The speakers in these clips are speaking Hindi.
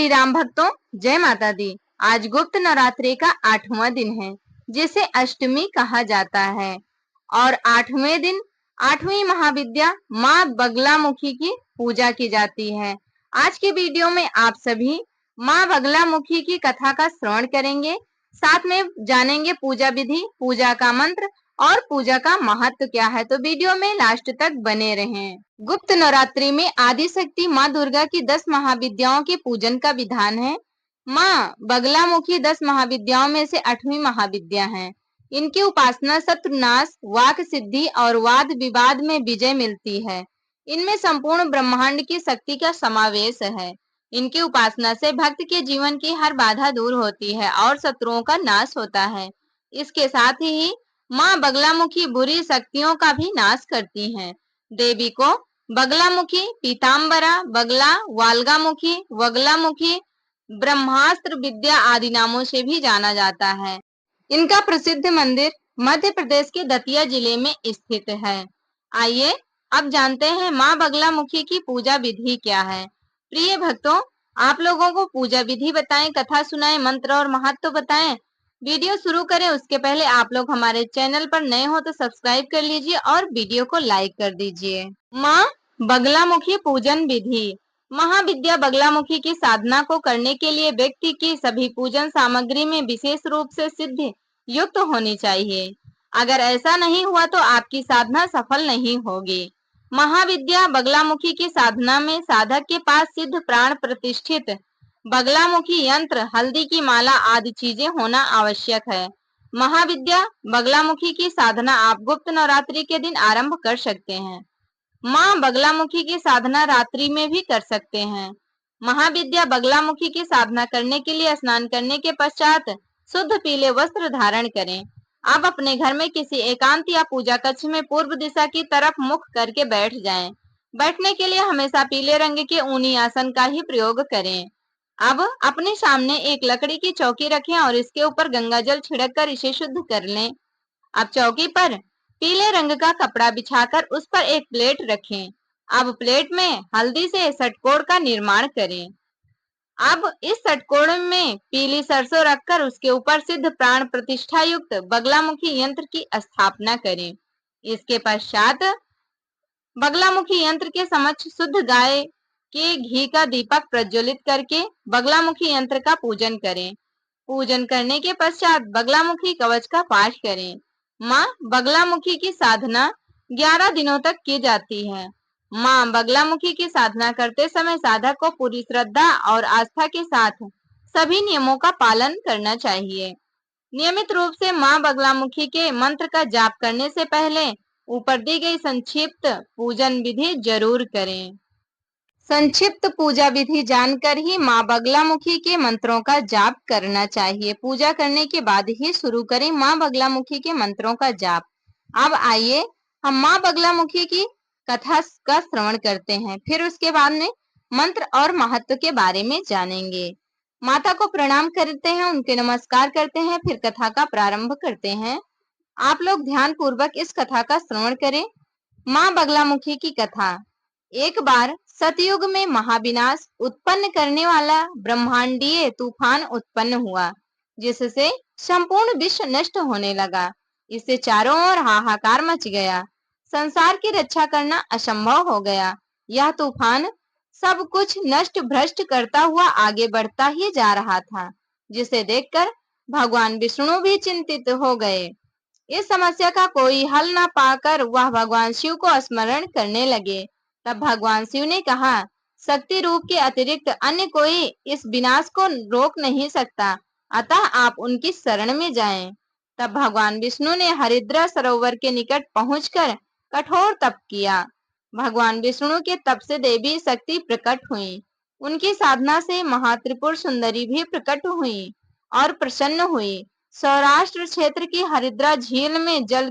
श्री राम भक्तों, जय माता दी। आज गुप्त नवरात्रि का 8वां दिन है, जिसे अष्टमी कहा जाता है। और 8वें दिन 8वीं महाविद्या माँ बगलामुखी की पूजा की जाती है। आज के वीडियो में आप सभी माँ बगलामुखी की कथा का श्रवण करेंगे, साथ में जानेंगे पूजा विधि, पूजा का मंत्र और पूजा का महत्व क्या है। तो वीडियो में लास्ट तक बने रहें। गुप्त नवरात्रि में आदि शक्ति माँ दुर्गा की 10 महाविद्याओं के पूजन का विधान है। माँ बगलामुखी 10 महाविद्याओं में से 8वीं महाविद्या है। इनकी उपासना शत्रुनाश, वाक सिद्धि और वाद विवाद में विजय मिलती है। इनमें संपूर्ण ब्रह्मांड की शक्ति का समावेश है। इनकी उपासना से भक्त के जीवन की हर बाधा दूर होती है और शत्रुओं का नाश होता है। इसके साथ ही माँ बगलामुखी बुरी शक्तियों का भी नाश करती हैं। देवी को बगलामुखी, पीताम्बरा, बगला, वालगामुखी, वगलामुखी, ब्रह्मास्त्र विद्या आदि नामों से भी जाना जाता है। इनका प्रसिद्ध मंदिर मध्य प्रदेश के दतिया जिले में स्थित है। आइए अब जानते हैं माँ बगलामुखी की पूजा विधि क्या है। प्रिय भक्तों, आप लोगों को पूजा विधि बताएं, कथा सुनाएं, मंत्र और महत्व बताएं। वीडियो शुरू करें उसके पहले आप लोग हमारे चैनल पर नए हो तो सब्सक्राइब कर लीजिए और वीडियो को लाइक कर दीजिए। माँ बगलामुखी पूजन विधि। महाविद्या बगलामुखी की साधना को करने के लिए व्यक्ति की सभी पूजन सामग्री में विशेष रूप से सिद्धि युक्त होनी चाहिए। अगर ऐसा नहीं हुआ तो आपकी साधना सफल नहीं होगी। महाविद्या बगलामुखी की साधना में साधक के पास सिद्ध प्राण प्रतिष्ठित बगलामुखी यंत्र, हल्दी की माला आदि चीजें होना आवश्यक है। महाविद्या बगलामुखी की साधना आप गुप्त नवरात्रि के दिन आरंभ कर सकते हैं। माँ बगलामुखी की साधना रात्रि में भी कर सकते हैं। महाविद्या बगलामुखी की साधना करने के लिए स्नान करने के पश्चात शुद्ध पीले वस्त्र धारण करें। आप अपने घर में किसी एकांत या पूजा कक्ष में पूर्व दिशा की तरफ मुख करके बैठ जाएं। बैठने के लिए हमेशा पीले रंग के ऊनी आसन का ही प्रयोग करें। अब अपने सामने एक लकड़ी की चौकी रखें और इसके ऊपर गंगा जल छिड़क कर इसे शुद्ध कर लें। अब चौकी पर पीले रंग का कपड़ा बिछाकर उस पर एक प्लेट रखें। अब प्लेट में हल्दी से षटकोण का निर्माण करें। अब इस षटकोण में पीली सरसों रखकर उसके ऊपर सिद्ध प्राण प्रतिष्ठा युक्त बगलामुखी यंत्र की स्थापना करें। इसके पश्चात बगलामुखी यंत्र के समक्ष शुद्ध गाय के घी का दीपक प्रज्वलित करके बगलामुखी यंत्र का पूजन करें। पूजन करने के पश्चात बगलामुखी कवच का पाठ करें। माँ बगलामुखी की साधना 11 दिनों तक की जाती है। माँ बगलामुखी की साधना करते समय साधक को पूरी श्रद्धा और आस्था के साथ सभी नियमों का पालन करना चाहिए। नियमित रूप से माँ बगलामुखी के मंत्र का जाप करने से पहले ऊपर दी गई संक्षिप्त पूजन विधि जरूर करें। संक्षिप्त पूजा विधि जानकर ही माँ बगलामुखी के मंत्रों का जाप करना चाहिए। पूजा करने के बाद ही शुरू करें माँ बगलामुखी के मंत्रों का जाप। अब आइए हम माँ बगलामुखी की कथा का श्रवण करते हैं, फिर उसके बाद में मंत्र और महत्व के बारे में जानेंगे। माता को प्रणाम करते हैं, उनके नमस्कार करते हैं, फिर कथा का प्रारंभ करते हैं। आप लोग ध्यान पूर्वक इस कथा का श्रवण करें। माँ बगलामुखी की कथा। एक बार सतयुग में महाविनाश उत्पन्न करने वाला ब्रह्मांडीय तूफान उत्पन्न हुआ, जिससे संपूर्ण विश्व नष्ट होने लगा। इससे चारों ओर हाहाकार मच गया। संसार की रक्षा करना असंभव हो गया। यह तूफान सब कुछ नष्ट भ्रष्ट करता हुआ आगे बढ़ता ही जा रहा था, जिसे देखकर भगवान विष्णु भी चिंतित हो गए। इस समस्या का कोई हल न पाकर वह भगवान शिव को स्मरण करने लगे। तब भगवान शिव ने कहा, शक्ति रूप के अतिरिक्त अन्य कोई इस विनाश को रोक नहीं सकता, अतः आप उनकी शरण में जाएं। तब भगवान विष्णु ने हरिद्रा सरोवर के निकट पहुंचकर कठोर तप किया। भगवान विष्णु के तप से देवी शक्ति प्रकट हुई। उनकी साधना से महात्रिपुर सुंदरी भी प्रकट हुई और प्रसन्न हुई। सौराष्ट्र क्षेत्र की हरिद्रा झील में जल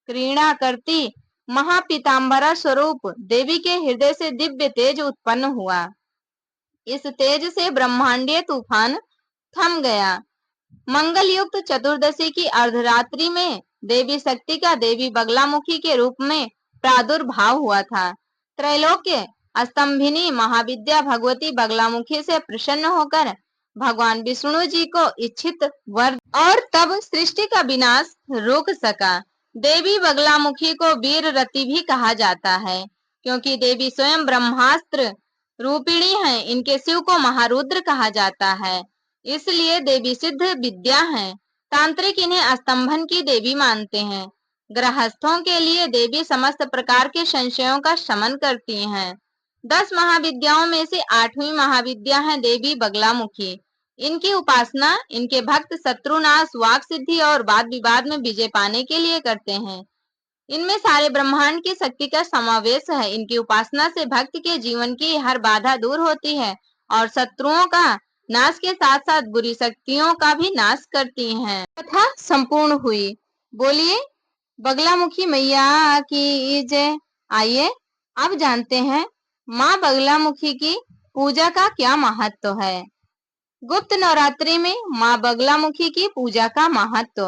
क्रीड़ा करती महापीताम्बरा स्वरूप देवी के हृदय से दिव्य तेज उत्पन्न हुआ। इस तेज से ब्रह्मांडीय तूफान थम गया। मंगल युक्त चतुर्दशी की अर्धरात्रि में देवी शक्ति का देवी बगलामुखी के रूप में प्रादुर्भाव हुआ था। त्रैलोक्य स्तंभिनी महाविद्या भगवती बगलामुखी से प्रसन्न होकर भगवान विष्णु जी को इच्छित वर और तब सृष्टि का विनाश रोक सका। देवी बगलामुखी को वीर रति भी कहा जाता है, क्योंकि देवी स्वयं ब्रह्मास्त्र रूपिणी है। इनके शिव को महारुद्र कहा जाता है, इसलिए देवी सिद्ध विद्या है। तांत्रिक इन्हें स्तंभन की देवी मानते हैं। गृहस्थों के लिए देवी समस्त प्रकार के संशयों का शमन करती हैं। 10 महाविद्याओं में से 8वीं महाविद्या है देवी बगलामुखी। इनकी उपासना इनके भक्त शत्रुनाश, वाक सिद्धि और वाद विवाद में विजय पाने के लिए करते हैं। इनमें सारे ब्रह्मांड की शक्ति का समावेश है। इनकी उपासना से भक्त के जीवन की हर बाधा दूर होती है और शत्रुओं का नाश के साथ साथ बुरी शक्तियों का भी नाश करती हैं। कथा संपूर्ण हुई। बोलिए बगलामुखी मैया की जय। आइए अब जानते हैं माँ बगलामुखी की पूजा का क्या महत्व है। गुप्त नवरात्रि में माँ बगलामुखी की पूजा का महत्व।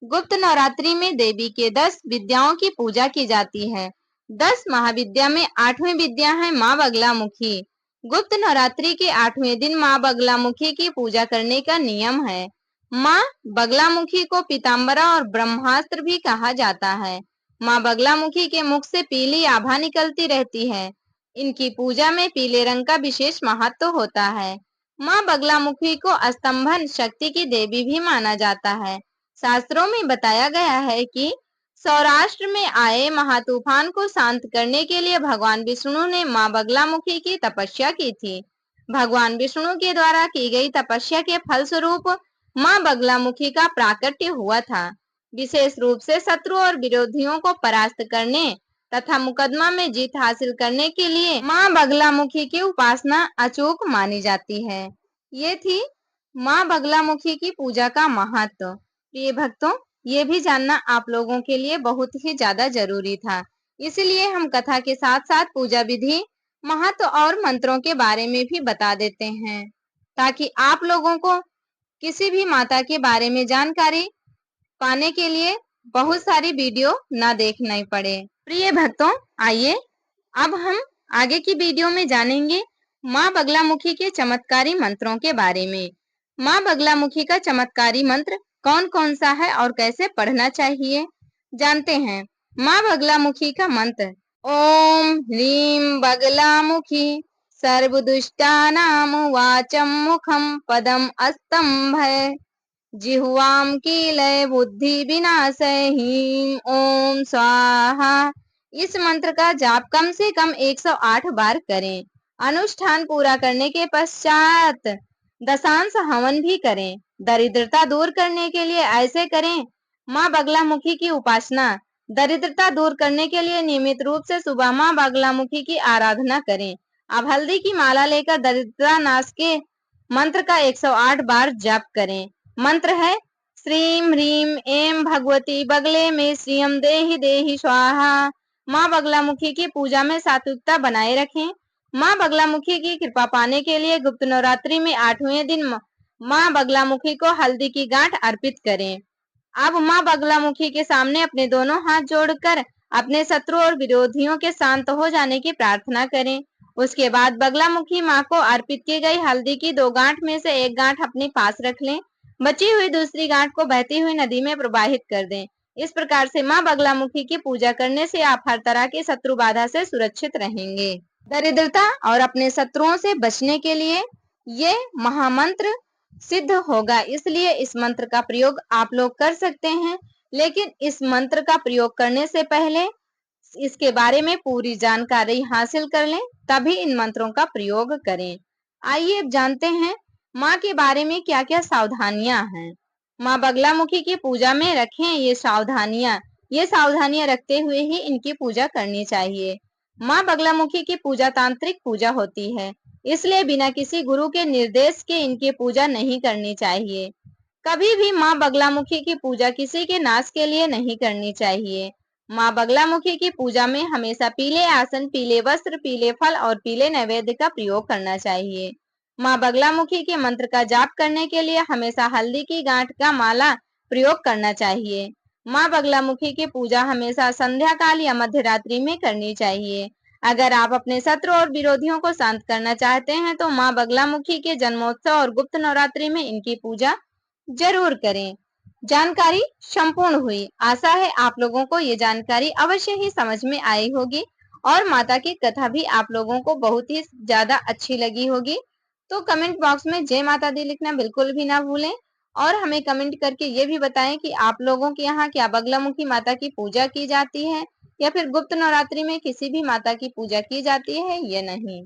गुप्त नवरात्रि में देवी के 10 विद्याओं की पूजा की जाती है। 10 महाविद्या में 8वीं विद्या है माँ बगलामुखी। गुप्त नवरात्रि के 8वें दिन माँ बगलामुखी की पूजा करने का नियम है। माँ बगलामुखी को पीताम्बरा और ब्रह्मास्त्र भी कहा जाता है। माँ बगलामुखी के मुख से पीली आभा निकलती रहती है। इनकी पूजा में पीले रंग का विशेष महत्व होता है। माँ बगलामुखी को स्तंभन शक्ति की देवी भी माना जाता है। शास्त्रों में बताया गया है कि सौराष्ट्र में आए महातूफान को शांत करने के लिए भगवान विष्णु ने माँ बगलामुखी की तपस्या की थी। भगवान विष्णु के द्वारा की गई तपस्या के फलस्वरूप माँ बगलामुखी का प्राकट्य हुआ था। विशेष रूप से शत्रु और विरोधियों को परास्त करने तथा मुकदमा में जीत हासिल करने के लिए माँ बगलामुखी की उपासना अचूक मानी जाती है। ये थी माँ बगलामुखी की पूजा का महत्व। प्रिय भक्तों, ये भी जानना आप लोगों के लिए बहुत ही ज्यादा जरूरी था, इसलिए हम कथा के साथ साथ पूजा विधि, महत्व और मंत्रों के बारे में भी बता देते हैं, ताकि आप लोगों को किसी भी माता के बारे में जानकारी पाने के लिए बहुत सारी वीडियो ना देखना पड़े। प्रिय भक्तों, आइए अब हम आगे की वीडियो में जानेंगे माँ बगलामुखी के चमत्कारी मंत्रों के बारे में। माँ बगलामुखी का चमत्कारी मंत्र कौन कौन सा है और कैसे पढ़ना चाहिए, जानते हैं। माँ बगलामुखी का मंत्र ओम ह्रीं बगलामुखी सर्वदुष्टानां वाचं मुखं पदम स्तंभय जिह्वां कीलय बुद्धि विनाशय ह्रीं ओम स्वाहा। इस मंत्र का जाप कम से कम 108 बार करें। अनुष्ठान पूरा करने के पश्चात दशांश हवन भी करें। दरिद्रता दूर करने के लिए ऐसे करें। माँ बगलामुखी की उपासना। दरिद्रता दूर करने के लिए नियमित रूप से सुबह माँ बगलामुखी की आराधना करें। अब हल्दी की माला लेकर दरिद्रता नाश के मंत्र का 108 बार जाप करें। मंत्र है श्रीं ह्रीं ऐं भगवती बगले में श्रियं देहि देहि स्वाहा। माँ बगलामुखी की पूजा में सात्विकता बनाए रखें। माँ बगलामुखी की कृपा पाने के लिए गुप्त नवरात्रि में 8वें दिन माँ बगलामुखी को हल्दी की गांठ अर्पित करें। अब माँ बगलामुखी के सामने अपने दोनों हाथ जोड़कर अपने शत्रु और विरोधियों के शांत हो जाने की प्रार्थना करें। उसके बाद बगलामुखी माँ को अर्पित की गई हल्दी की 2 गांठ में से एक गांठ अपने पास रख लें। बची हुई दूसरी गांठ को बहती हुई नदी में प्रवाहित कर दें। इस प्रकार से माँ बगलामुखी की पूजा करने से आप हर तरह की शत्रु बाधा से सुरक्षित रहेंगे। दरिद्रता और अपने शत्रुओं से बचने के लिए ये महामंत्र सिद्ध होगा, इसलिए इस मंत्र का प्रयोग आप लोग कर सकते हैं। लेकिन इस मंत्र का प्रयोग करने से पहले इसके बारे में पूरी जानकारी हासिल कर लें, तभी इन मंत्रों का प्रयोग करें। आइए अब जानते हैं माँ के बारे में क्या क्या सावधानियां हैं। माँ बगलामुखी की पूजा में रखें ये सावधानियां रखते हुए ही इनकी पूजा करनी चाहिए। माँ बगलामुखी की पूजा तांत्रिक पूजा होती है, इसलिए बिना किसी गुरु के निर्देश के इनकी पूजा नहीं करनी चाहिए। कभी भी माँ बगलामुखी की पूजा किसी के नाश के लिए नहीं करनी चाहिए। माँ बगलामुखी की पूजा में हमेशा पीले आसन, पीले वस्त्र, पीले फल और पीले नैवेद्य का प्रयोग करना चाहिए। माँ बगलामुखी के मंत्र का जाप करने के लिए हमेशा हल्दी की गांठ का माला प्रयोग करना चाहिए। माँ बगलामुखी की पूजा हमेशा संध्या काल या मध्य रात्रि में करनी चाहिए। अगर आप अपने शत्रु और विरोधियों को शांत करना चाहते हैं तो माँ बगलामुखी के जन्मोत्सव और गुप्त नवरात्रि में इनकी पूजा जरूर करें। जानकारी संपूर्ण हुई। आशा है आप लोगों को ये जानकारी अवश्य ही समझ में आई होगी और माता की कथा भी आप लोगों को बहुत ही ज्यादा अच्छी लगी होगी। तो कमेंट बॉक्स में जय माता दी लिखना बिल्कुल भी ना भूलें और हमें कमेंट करके ये भी बताएं कि आप लोगों के यहाँ क्या बगलामुखी माता की पूजा की जाती है या फिर गुप्त नवरात्रि में किसी भी माता की पूजा की जाती है या नहीं।